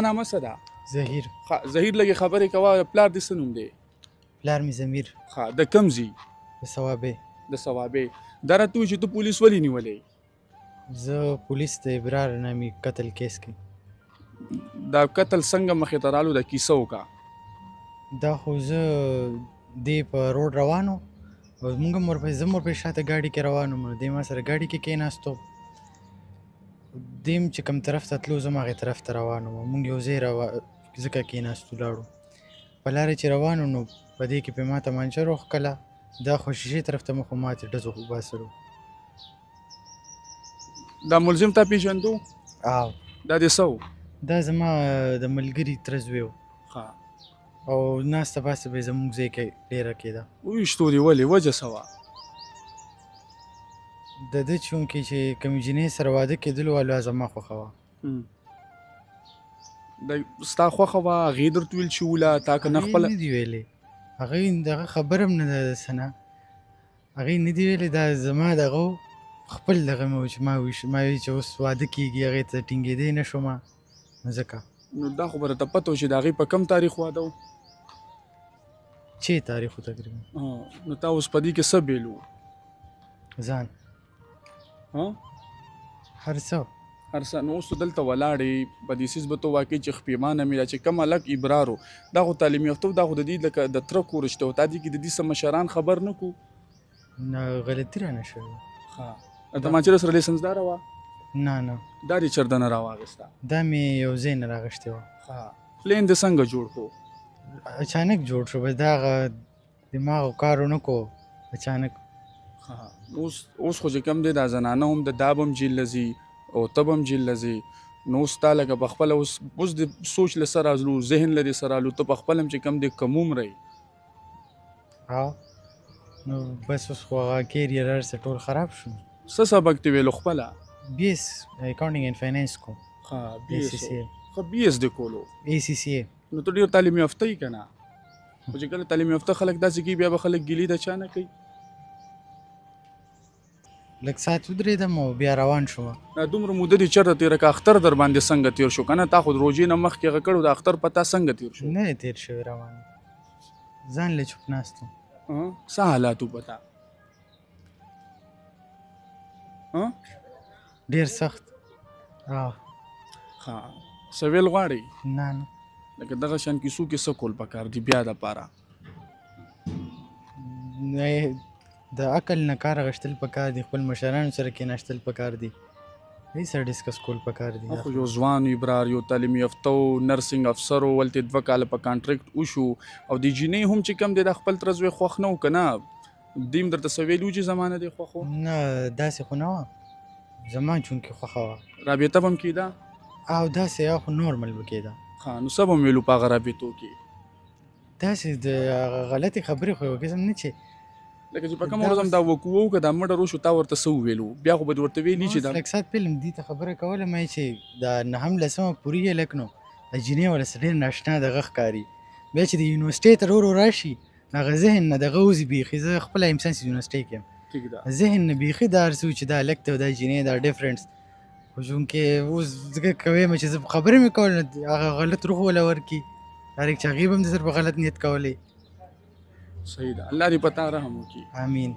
نامه څه ده؟ زهیر. زهیر لږې خبرې کوه. پلار دې څه نوم دی؟ پلار مې ضمیر. د کوم ځای؟ د صوابۍ. د صوابۍ. دا راته ووایي چې ته پولیس ولې نیولی؟ زه پولیس د ابرار نامي قتل کیس کې. دا قتل څنګه مخې ته رالو؟ دا کیسه وکړه. دا خو زه دې په روډ روان وم او موږ هم ورپسې زه هم ورپسې شاته ګاډي کې روان وم. دی ما سره ګاډي کې کېناستو. دیم چې کوم طرف ته تلو زه هم هغې طرف ته روان وم. موږ یو ځای ځکه کېناستو لاړو. په لاره چې روان وو نو په دې کې پې ما تمانچه راوښکله. دا خو شیشې طرف ته مو خو ماتې ډزو وباسلو. دا ملزم تا پېژندو؟ او دا دې څه و؟ دا زما د ملګري تره زوی و او ناسته پاسته به یې زموږ ځای کې ډېره کېده. وویشتو دې ولې؟ وجه څه وه؟ د ده چونکې چې کومې جینۍ سره واده کېدلو وه لا زما خوښه وه. ستا خوښه وه؟ هغې درته ویل چې وله تا که نه خپله؟ هغې نه دي ویلې. هغې دغه خبره هم نه ده څه نه. هغې نه دي ویلې. دا زما دغه و خپل دغه مې و چې ما ویل چې اوس واده کېږي هغې ته ټینګېدی نه شومه نو ځکه. نو دا خو به راته پته و چې د هغې په کم تاریخ واده و؟ چې تاریخ و تقریبا. نو تا اوس په دې کې څه بیل و؟ ځان هر څه. نو اوس دلته ولاړې په دې څیز به ته واقع چې خپېمانه مې دا چې کوم هلک ابرار و دا خو تعلیم یافته و. دا خو د دې لکه د تره کور رشته و. تا دې کې د دې څه مشران خبر نه کړو؟ نه غلطي رانه شوې. تمانچه در سره لیسنسداره وه؟ نه نه. دا دې چېرته نه راواخېسته؟ دا مې یو ځای نه راغشتې وه. پلین دې څنګه جوړ کړو؟ اچانک جوړ شو. بس دا هغه دماغ کار ونه کو اچانک. اوس خو چې کوم دی دا زنانه هم د دا به هم جیل له ځي او ته به هم جیل له ځې. نو اوس تا لکه پخپله اوس د سوچ له سره رالو، ذهن له دې سره رالو، ته پخپله هم چې کوم دی کموم رهی. نو بس اوس خو هغه کیریر هر څه ټول خراب شو. څه سبق دې ویلو خپله؟ بی ایس اکاونټینګ اینډ فاینانس کو. بی ایس دې کولو؟ ای سی سی ای. نو ته ډېر تعلیم یافته یې که نه؟ خو چې کله تعلیم یافته خلک داسې کوي بیا به خلک ګیلې د چا نه کوي؟ لږ ساعت ودرېدم او بیا روان شوم. دومره موده دې چېرته تېره که اختر در باندې څنګه تېر شو که نه؟ تا خو د روژې نه مخکې هغه کړو د اختر په تا څنګه تېر شو؟ نه تېر شوی روان ځان له چوپ ناست وم. څه حالات وو په تا؟ ډېر سخت. څه ویل غواړئ؟ نه نه. لکه دغه شان کیسو کې څه کول پکار دي بیا دپاره؟ د عقل نه کار اخیستل پکار دي. خپل مشرانو سره کېناستل پکار دي. هغې سره ډسکس کول پکار دي. خو یو ځوان ابرار یو تعلیم یافته و نرسنګ افسر و ولته 2 کاله په کانټریکټ وشو او د جینۍ هم چې کوم دی د خپل تره زوی خوښ نه و که نه؟ دیم درته څه ویلي و چې زما نه دی خوښ و؟ نه داسې خو نه وه. زما چونکې خوښه وه. رابطه به هم کېده؟ او داسې خو نورمل به کېده. نو څه به هم ویلو په هغه رابطو کې؟ داسې د غلطې خبرې خو یو قسم نه چې لکه چې په کومه ورځ هم دا وکوو که دا مړه وشو تا ورته څه وویلو؟ بیا خو به دې ورته ویلي چې دا لږ ساعت پهله دې ته خبره کوله ما چې دا 9 لسمه پورې یې لږ نو د جینۍ ولسه ډېر ناشنا دغه ښکاري. بیا چې د یونیورسټۍ ته ورو راشي هغه ذهن نه دغه وځي بیخي. زه خپله ایم ساینس یونیورسټۍ کې یم. ذهن نه بیخي دا هر څه چې دا هلک دی او دا جینۍ دا ډفرنټس خو چونکې اوس ځکه که ویم چې زه خبرې مې کول هغه غلط روح وله ورکړي ډایرکټ چې هغې به هم د سر په غلط نیت کولی. صحیح ده. الله دې په تا رحم وکړي. امین.